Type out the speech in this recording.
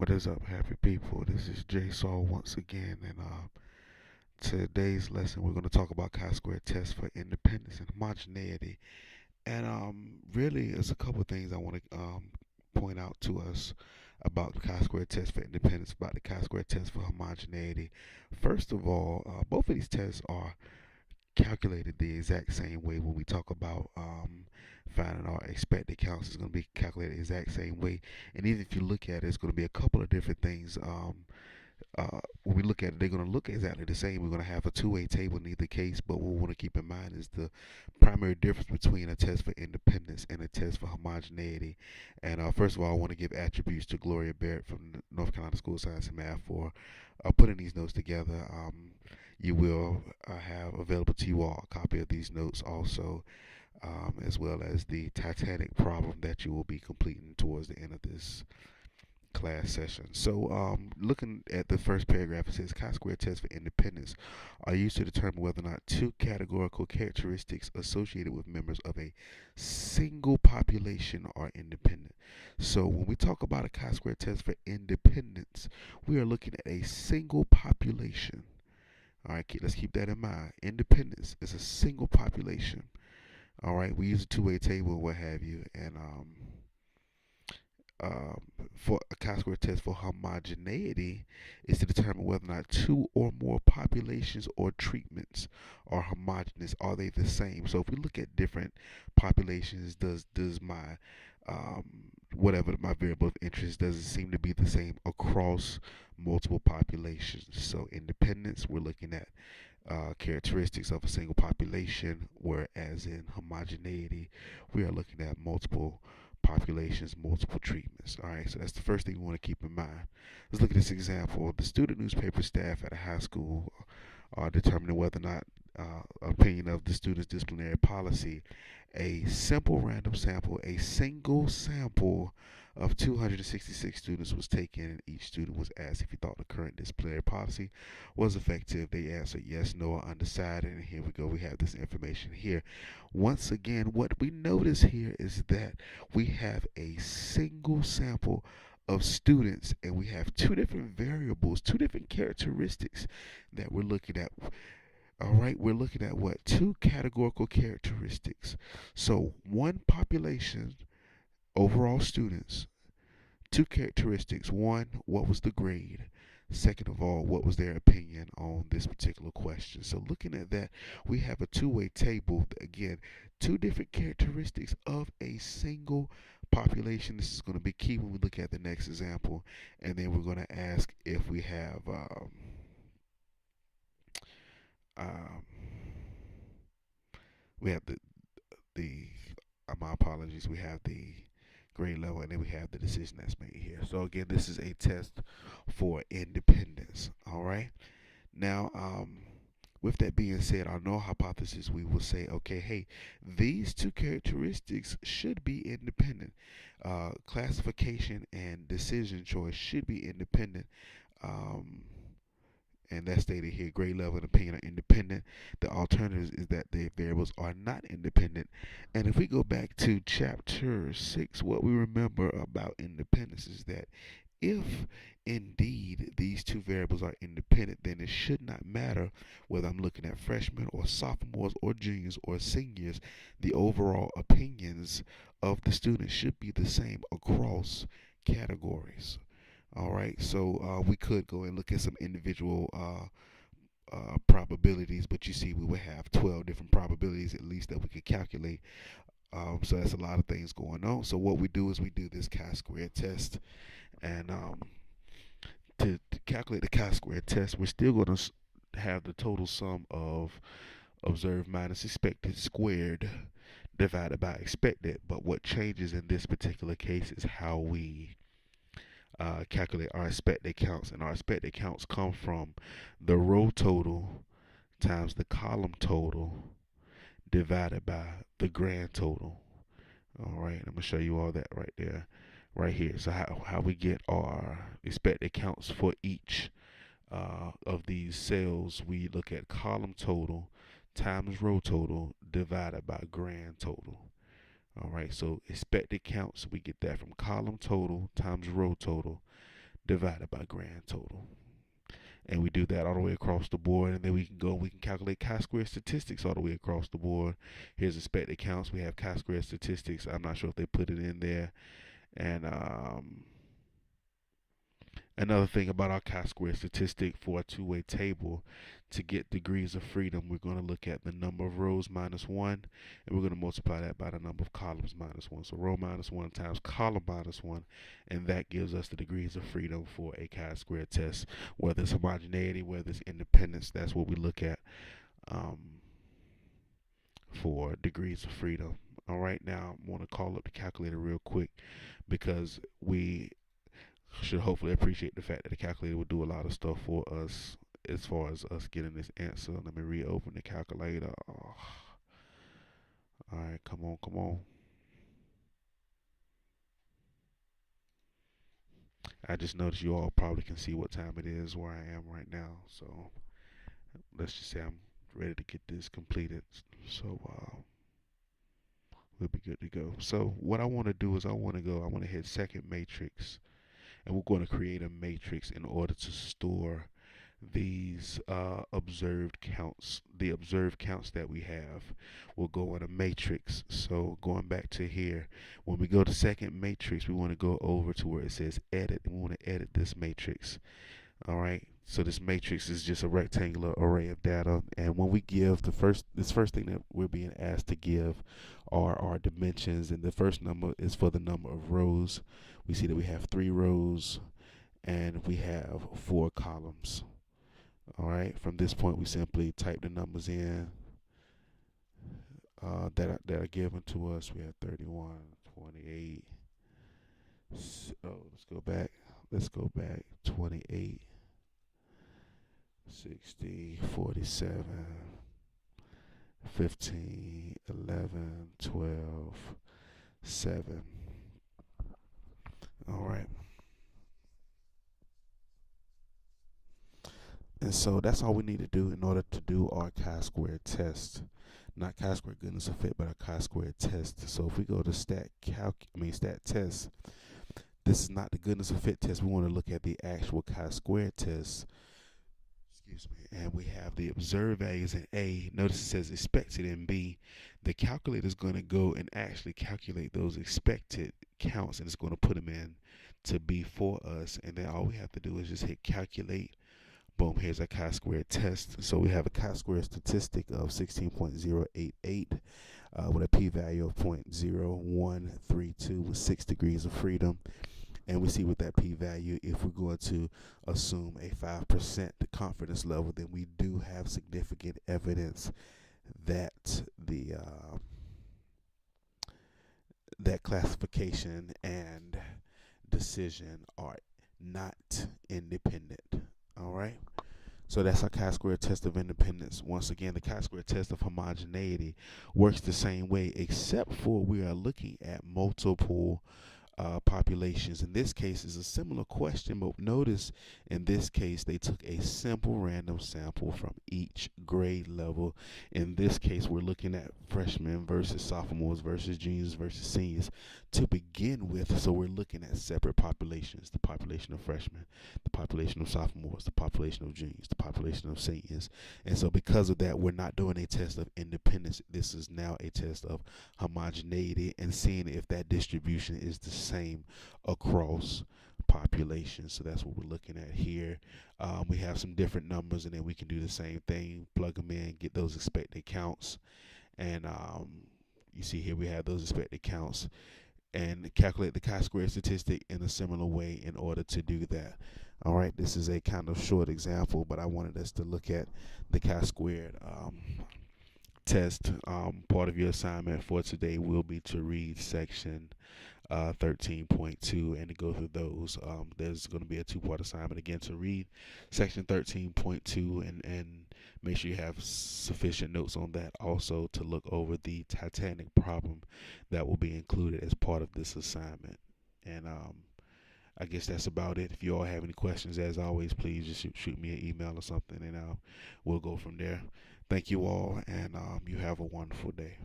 What is up, happy people? This is Jay Saul once again, and today's lesson we're going to talk about chi-square test for independence and homogeneity. And really, there's a couple of things I want to point out to us about the chi-square test for independence, about the chi-square test for homogeneity. First of all, both of these tests are calculated the exact same way. When we talk about finding our expected counts, it's going to be calculated the exact same way. And even if you look at it, it's going to be a couple of different things. When we look at it, they're going to look exactly the same. We're going to have a two-way table in either case, but what we want to keep in mind is the primary difference between a test for independence and a test for homogeneity. And first of all, I want to give attributes to Gloria Barrett from the North Carolina School of Science and Math for putting these notes together. You will have available to you all a copy of these notes also, as well as the Titanic problem that you will be completing towards the end of this class session. So, looking at the first paragraph, it says chi-square tests for independence are used to determine whether or not two categorical characteristics associated with members of a single population are independent. So, when we talk about a chi-square test for independence, we are looking at a single population. All right, let's keep that in mind. Independence is a single population. All right, we use a two-way table, what have you, and um, for a chi-square test for homogeneity is to determine whether or not two or more populations or treatments are homogeneous. Are they the same? So if we look at different populations, does my whatever my variable of interest does it seem to be the same across multiple populations? So independence, we're looking at characteristics of a single population, whereas in homogeneity, we are looking at multiple populations, multiple treatments. All right, so that's the first thing we want to keep in mind. Let's look at this example. The student newspaper staff at a high school are determining whether or not opinion of the student's disciplinary policy. A simple random sample, a single sample of 266 students was taken, and each student was asked if he thought the current disciplinary policy was effective. They answered yes, no, or undecided. And here we go. We have this information here. Once again, what we notice here is that we have a single sample of students, and we have two different variables, two different characteristics that we're looking at. All right, we're looking at what? Two categorical characteristics. So, one population, overall students, two characteristics. One, what was the grade? Second of all, what was their opinion on this particular question? So, looking at that, we have a two-way table. Again, two different characteristics of a single population. This is going to be key when we look at the next example. And then we're going to ask if we have um, we have the my apologies. We have the grade level, and then we have the decision that's made here. So again, this is a test for independence. All right. Now, with that being said, our null hypothesis, we will say, okay, hey, these two characteristics should be independent. Classification and decision choice should be independent. Um, and that's stated here. Grade level and opinion are independent. The alternative is that the variables are not independent. And if we go back to chapter 6, what we remember about independence is that if indeed these two variables are independent, then it should not matter whether I'm looking at freshmen or sophomores or juniors or seniors. The overall opinions of the students should be the same across categories. All right, so we could go and look at some individual probabilities, but you see, we would have 12 different probabilities at least that we could calculate. So that's a lot of things going on. So what we do is we do this chi-square test, and to calculate the chi-square test, we're still going to have the total sum of observed minus expected squared divided by expected. But what changes in this particular case is how we calculate our expected counts, and our expected counts come from the row total times the column total divided by the grand total. All right, I'm gonna show you all that right there, right here. So how we get our expected counts for each of these cells, we look at column total times row total divided by grand total. All right, so expected counts, we get that from column total times row total divided by grand total. And we do that all the way across the board, and then we can calculate chi-square statistics all the way across the board. Here's expected counts. We have chi-square statistics. I'm not sure if they put it in there. And another thing about our chi-square statistic for a two-way table, to get degrees of freedom, we're going to look at the number of rows minus 1, and we're going to multiply that by the number of columns minus 1. So row minus 1 times column minus 1, and that gives us the degrees of freedom for a chi-square test. Whether it's homogeneity, whether it's independence, that's what we look at um, for degrees of freedom. All right, now I want to call up the calculator real quick, because we should hopefully appreciate the fact that the calculator will do a lot of stuff for us as far as us getting this answer. Let me reopen the calculator. Oh. All right, come on, come on. I just noticed you all probably can see what time it is where I am right now. So let's just say I'm ready to get this completed. So we'll be good to go. So what I want to do is I want to hit second matrix, and we're going to create a matrix in order to store these observed counts. The observed counts that we have will go in a matrix. So going back to here, when we go to second matrix, we want to go over to where it says edit, and we want to edit this matrix. All right, so this matrix is just a rectangular array of data, and when we give this first thing that we're being asked to give are our dimensions, and the first number is for the number of rows. We see that we have 3 rows and we have 4 columns. All right, from this point we simply type the numbers in that are given to us. We have 31, 28. Let's go back. 28, 60, 47, 15, 11, 12, 7. All right. And so that's all we need to do in order to do our chi-square test. Not chi-square goodness of fit, but a chi-square test. So if we go to stat test, this is not the goodness of fit test. We want to look at the actual chi-square test. Excuse me. And we have the observed values in A. Notice it says expected in B. The calculator is going to go and actually calculate those expected counts, and it's going to put them in to B for us. And then all we have to do is just hit calculate. Boom, here's a chi-square test. So we have a chi-square statistic of 16.088 with a p-value of 0.0132 with 6 degrees of freedom. And we see with that p-value, if we're going to assume a 5% confidence level, then we do have significant evidence that that classification and decision are not independent. All right. So that's our chi-square test of independence. Once again, the chi-square test of homogeneity works the same way, except for we are looking at multiple populations. In this case, it's a similar question, but notice in this case they took a simple random sample from each grade level. In this case, we're looking at freshmen versus sophomores versus juniors versus seniors to begin with. So we're looking at separate populations: the population of freshmen, the population of sophomores, the population of juniors, the population of seniors. And so because of that, we're not doing a test of independence. This is now a test of homogeneity and seeing if that distribution is the same across populations. So that's what we're looking at here. We have some different numbers, and then we can do the same thing, plug them in, get those expected counts, and you see here we have those expected counts, and calculate the chi-square statistic in a similar way in order to do that. All right, this is a kind of short example, but I wanted us to look at the chi-squared test. Part of your assignment for today will be to read section 13.2 and to go through those. There's going to be a 2-part assignment again to read section 13.2 and make sure you have sufficient notes on that. Also to look over the Titanic problem that will be included as part of this assignment. And I guess that's about it. If you all have any questions, as always, please just shoot me an email or something, and we'll go from there. Thank you all, and you have a wonderful day.